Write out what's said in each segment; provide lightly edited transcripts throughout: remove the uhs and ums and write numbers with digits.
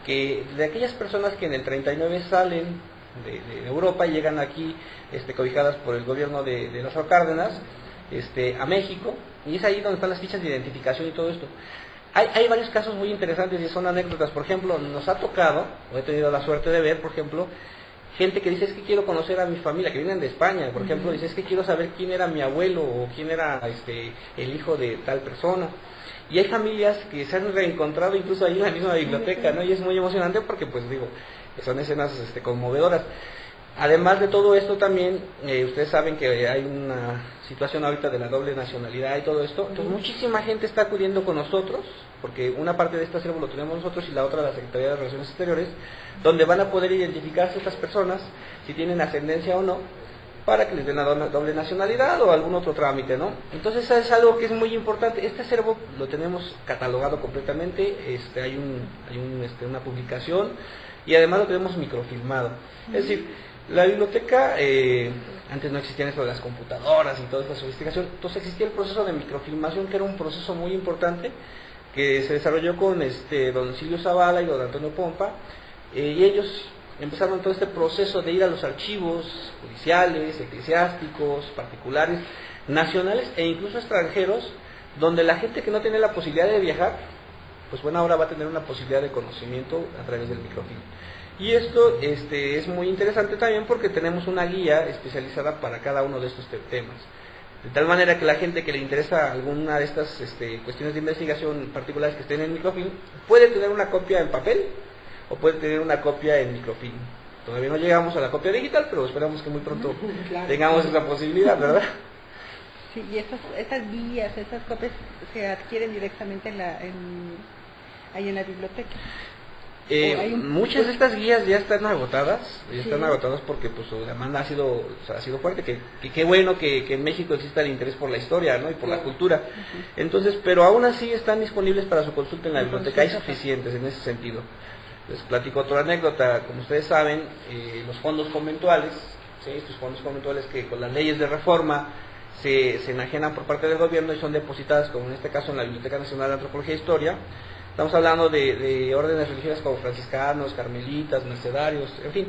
que de aquellas personas que en el 39 salen de Europa y llegan aquí cobijadas por el gobierno de Lázaro Cárdenas a México, y es ahí donde están las fichas de identificación y todo esto. Hay varios casos muy interesantes y son anécdotas. Por ejemplo, nos ha tocado, o he tenido la suerte de ver, por ejemplo, gente que dice: es que quiero conocer a mi familia, que vienen de España, por ejemplo, dice: es que quiero saber quién era mi abuelo o quién era el hijo de tal persona. Y hay familias que se han reencontrado incluso ahí en la misma biblioteca, ¿no? Y es muy emocionante porque, pues digo, son escenas conmovedoras. Además de todo esto también, ustedes saben que hay una situación ahorita de la doble nacionalidad y todo esto, entonces muchísima gente está acudiendo con nosotros, porque una parte de este acervo lo tenemos nosotros y la otra la Secretaría de Relaciones Exteriores, donde van a poder identificarse estas personas, si tienen ascendencia o no, para que les den la doble nacionalidad o algún otro trámite, ¿no? Entonces es algo que es muy importante. Este acervo lo tenemos catalogado completamente, hay una publicación y además lo tenemos microfilmado. Es decir, la biblioteca, antes no existían esto de las computadoras y toda esta sofisticación, entonces existía el proceso de microfilmación, que era un proceso muy importante, que se desarrolló con don Silvio Zavala y don Antonio Pompa, y ellos empezaron todo este proceso de ir a los archivos judiciales, eclesiásticos, particulares, nacionales e incluso extranjeros, donde la gente que no tiene la posibilidad de viajar, pues bueno, ahora va a tener una posibilidad de conocimiento a través del microfilm. Y esto es muy interesante también porque tenemos una guía especializada para cada uno de estos temas. De tal manera que la gente que le interesa alguna de estas cuestiones de investigación particulares que estén en microfilm, puede tener una copia en papel o puede tener una copia en microfilm. Todavía no llegamos a la copia digital, pero esperamos que muy pronto claro, tengamos esa posibilidad, ¿verdad? Sí, y esas guías, esas copias se adquieren directamente ahí en la biblioteca. Muchas de estas guías ya están agotadas, porque pues su demanda ha sido fuerte, que qué bueno que en México exista el interés por la historia, ¿no? Y por la cultura. Entonces, pero aún así están disponibles para su consulta en la biblioteca, hay suficientes en ese sentido. Les platico otra anécdota. Como ustedes saben, los fondos conventuales, ¿sí? Estos fondos conventuales que con las leyes de reforma se enajenan por parte del gobierno y son depositadas, como en este caso en la Biblioteca Nacional de Antropología e Historia. Estamos hablando de órdenes religiosas como franciscanos, carmelitas, mercedarios, en fin.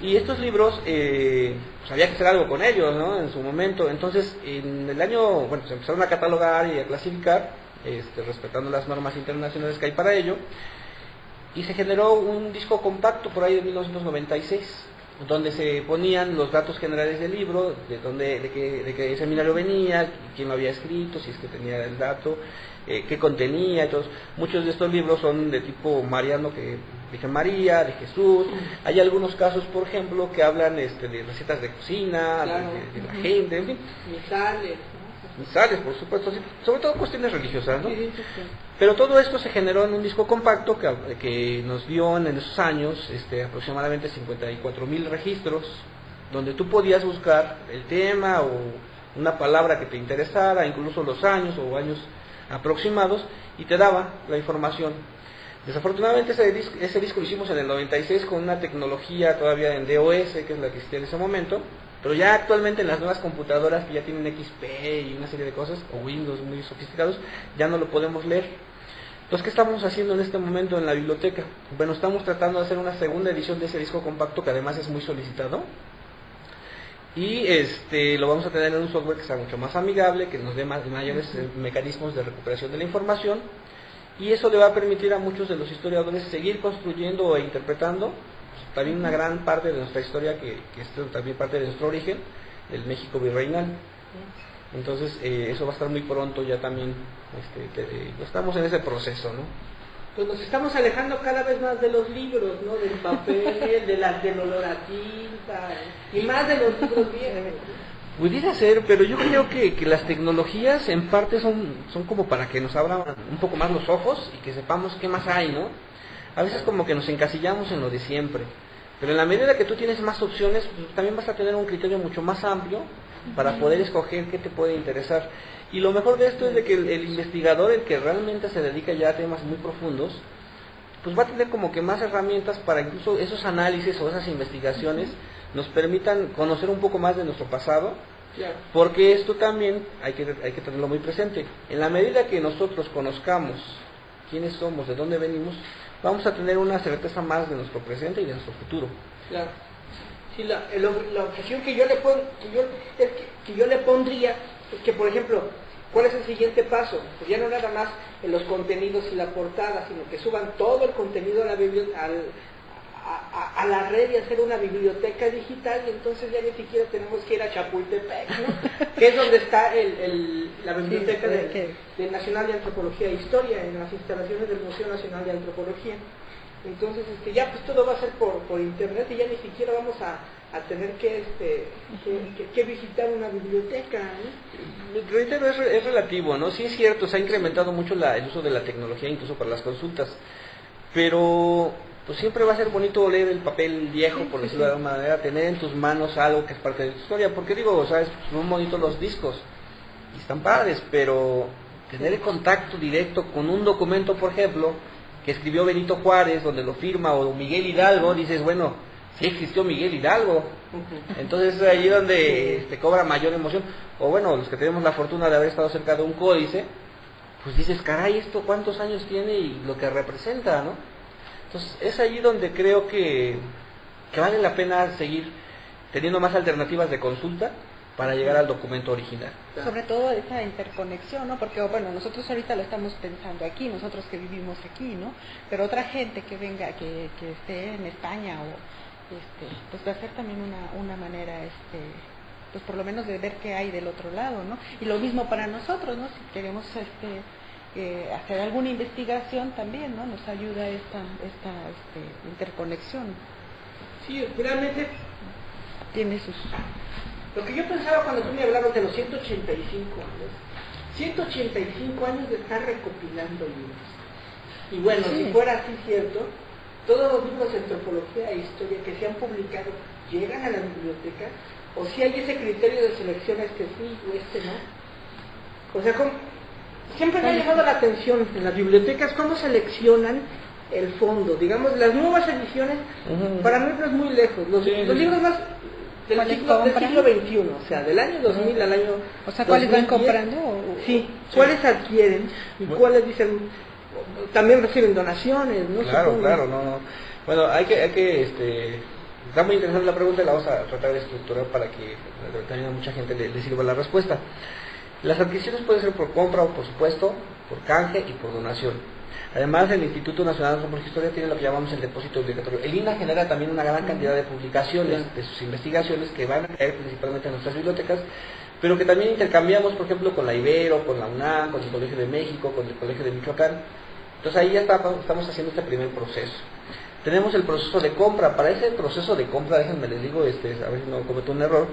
Y estos libros, pues había que hacer algo con ellos, ¿no? En su momento. Entonces, en el año, se empezaron a catalogar y a clasificar, respetando las normas internacionales que hay para ello. Y se generó un disco compacto por ahí de 1996, donde se ponían los datos generales del libro, de qué seminario venía, quién lo había escrito, si es que tenía el dato, qué contenía. Entonces, muchos de estos libros son de tipo mariano, que Virgen María, de Jesús. Hay algunos casos, por ejemplo, que hablan de recetas de cocina, claro, de la gente, en fin. Misales, por supuesto, sí, sobre todo cuestiones religiosas, ¿no? Sí. Pero todo esto se generó en un disco compacto que nos dio en esos años aproximadamente 54,000 registros, donde tú podías buscar el tema o una palabra que te interesara, incluso los años o años aproximados, y te daba la información. Desafortunadamente ese disco lo hicimos en el 96 con una tecnología todavía en DOS, que es la que existía en ese momento, pero ya actualmente en las nuevas computadoras que ya tienen XP y una serie de cosas, o Windows muy sofisticados, ya no lo podemos leer. Entonces, ¿qué estamos haciendo en este momento en la biblioteca? Bueno, estamos tratando de hacer una segunda edición de ese disco compacto, que además es muy solicitado, y lo vamos a tener en un software que sea mucho más amigable, que nos dé mayores mecanismos de recuperación de la información, y eso le va a permitir a muchos de los historiadores seguir construyendo e interpretando también una gran parte de nuestra historia, que es también parte de nuestro origen, del México virreinal. Entonces, eso va a estar muy pronto ya también, estamos en ese proceso, ¿no? Pues nos estamos alejando cada vez más de los libros, ¿no? Del papel, del olor a tinta, y más de los libros viejos. Pudiera ser, pero yo creo que las tecnologías en parte son como para que nos abran un poco más los ojos y que sepamos qué más hay, ¿no? A veces como que nos encasillamos en lo de siempre, pero en la medida que tú tienes más opciones, pues también vas a tener un criterio mucho más amplio para poder escoger qué te puede interesar. Y lo mejor de esto es de que el investigador, el que realmente se dedica ya a temas muy profundos, pues va a tener como que más herramientas para incluso esos análisis o esas investigaciones nos permitan conocer un poco más de nuestro pasado, porque esto también hay que tenerlo muy presente. En la medida que nosotros conozcamos quiénes somos, de dónde venimos, vamos a tener una certeza más de nuestro presente y de nuestro futuro. Claro. Sí, la objeción que yo le que yo le pondría es que, por ejemplo, ¿cuál es el siguiente paso? Pues ya no nada más en los contenidos y la portada, sino que suban todo el contenido a la a la red y hacer una biblioteca digital, y entonces ya ni siquiera tenemos que ir a Chapultepec, ¿no? Que es donde está la biblioteca del Nacional de Antropología e Historia, en las instalaciones del Museo Nacional de Antropología. Entonces ya pues todo va a ser por internet, y ya ni siquiera vamos a tener que visitar una biblioteca, ¿no? Reitero, es relativo, ¿no? Sí es cierto, se ha incrementado mucho el uso de la tecnología, incluso para las consultas, pero pues siempre va a ser bonito leer el papel viejo, por decirlo de alguna manera, tener en tus manos algo que es parte de tu historia, porque digo, o sea, son bonitos los discos, y están padres, pero tener el contacto directo con un documento, por ejemplo, que escribió Benito Juárez, donde lo firma, o Miguel Hidalgo, dices, bueno, sí existió Miguel Hidalgo. Entonces es allí donde te cobra mayor emoción. O bueno, los que tenemos la fortuna de haber estado cerca de un códice, pues dices, caray, ¿esto cuántos años tiene y lo que representa, no? Entonces es allí donde creo que vale la pena seguir teniendo más alternativas de consulta para llegar al documento original. Sobre todo esa interconexión, ¿no? Porque, bueno, nosotros ahorita lo estamos pensando aquí, nosotros que vivimos aquí, ¿no? Pero otra gente que venga, que esté en España, o pues va a ser también una manera, pues por lo menos de ver qué hay del otro lado, ¿no? Y lo mismo para nosotros, ¿no? Si queremos hacer alguna investigación también, ¿no? Nos ayuda esta interconexión. Sí, realmente Tiene sus... Lo que yo pensaba cuando tú me hablabas de los 185 años, 185 años de estar recopilando libros. Y bueno, si fuera así cierto, todos los libros de antropología e historia que se han publicado llegan a la biblioteca, o si hay ese criterio de selección, sí o no. O sea, siempre me ha llamado la atención en las bibliotecas cómo seleccionan el fondo. Digamos, las nuevas ediciones, para mí no es muy lejos. Los libros más del siglo XXI, o sea, del año 2000 al año... O sea, ¿cuáles 2010, van comprando? Sí, ¿cuáles adquieren? Y cuáles dicen... También reciben donaciones, ¿no? Claro, claro, no. Bueno, hay que está muy interesante la pregunta y la vamos a tratar de estructurar para que también a mucha gente le sirva la respuesta. Las adquisiciones pueden ser por compra o por supuesto, por canje y por donación. Además, el Instituto Nacional de Antropología e Historia tiene lo que llamamos el depósito obligatorio. El INAH genera también una gran cantidad de publicaciones de sus investigaciones que van a caer principalmente en nuestras bibliotecas, pero que también intercambiamos, por ejemplo, con la Ibero, con la UNAM, con el Colegio de México, con el Colegio de Michoacán. Entonces ahí ya estamos haciendo este primer proceso. Tenemos el proceso de compra. Para ese proceso de compra, déjenme les digo, a ver si no cometo un error,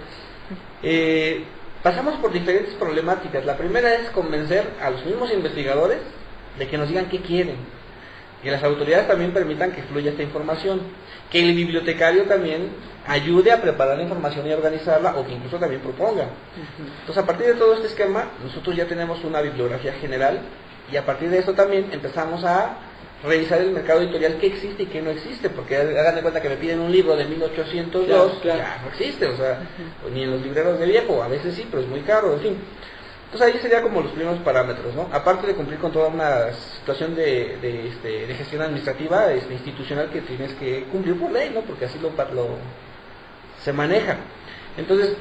pasamos por diferentes problemáticas. La primera es convencer a los mismos investigadores de que nos digan qué quieren, que las autoridades también permitan que fluya esta información, que el bibliotecario también ayude a preparar la información y a organizarla, o que incluso también proponga. Entonces, a partir de todo este esquema, nosotros ya tenemos una bibliografía general, y a partir de eso también empezamos a revisar el mercado editorial que existe y que no existe, porque hagan de cuenta que me piden un libro de 1802, ya no existe, o sea, ni en los libreros de viejo, a veces sí, pero es muy caro, en fin. Entonces ahí sería como los primeros parámetros, ¿no? Aparte de cumplir con toda una situación de gestión administrativa, institucional, que tienes que cumplir por ley, ¿no? Porque así se maneja. Entonces,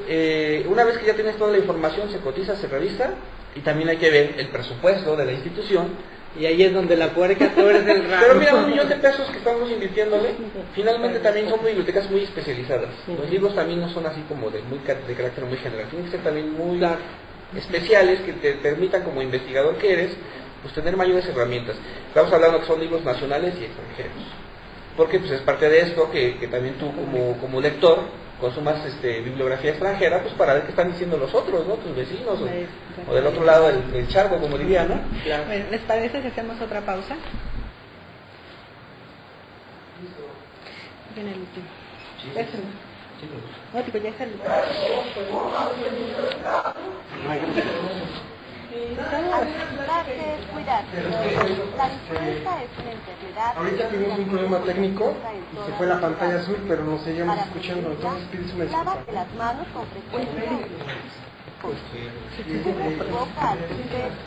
una vez que ya tienes toda la información, se cotiza, se revisa, y también hay que ver el presupuesto de la institución. Y ahí es donde la puerca tuerce el rabo. Pero mira, $1,000,000 que estamos invirtiéndole, finalmente también son bibliotecas muy especializadas. Los libros también no son así como de carácter muy general, tienen que ser también muy especiales, que te permitan, como investigador que eres, pues tener mayores herramientas. Estamos hablando que son libros nacionales y extranjeros, porque pues es parte de esto que también tú como lector consumas bibliografía extranjera, pues para ver qué están diciendo los otros, ¿no? Tus vecinos, o del otro lado del charco, como diría, ¿no? Claro. Bueno, ¿les parece si hacemos otra pausa? Viene el último. Sí. No, tipo, ya es el último. Alimentarse es cuidarse. La dispensa es una enfermedad. Ahorita tuvimos un problema técnico y se fue la pantalla azul, pero nos seguíamos escuchando, entonces pides una disculpa. Lávate las manos con frecuencia. Boca al toser.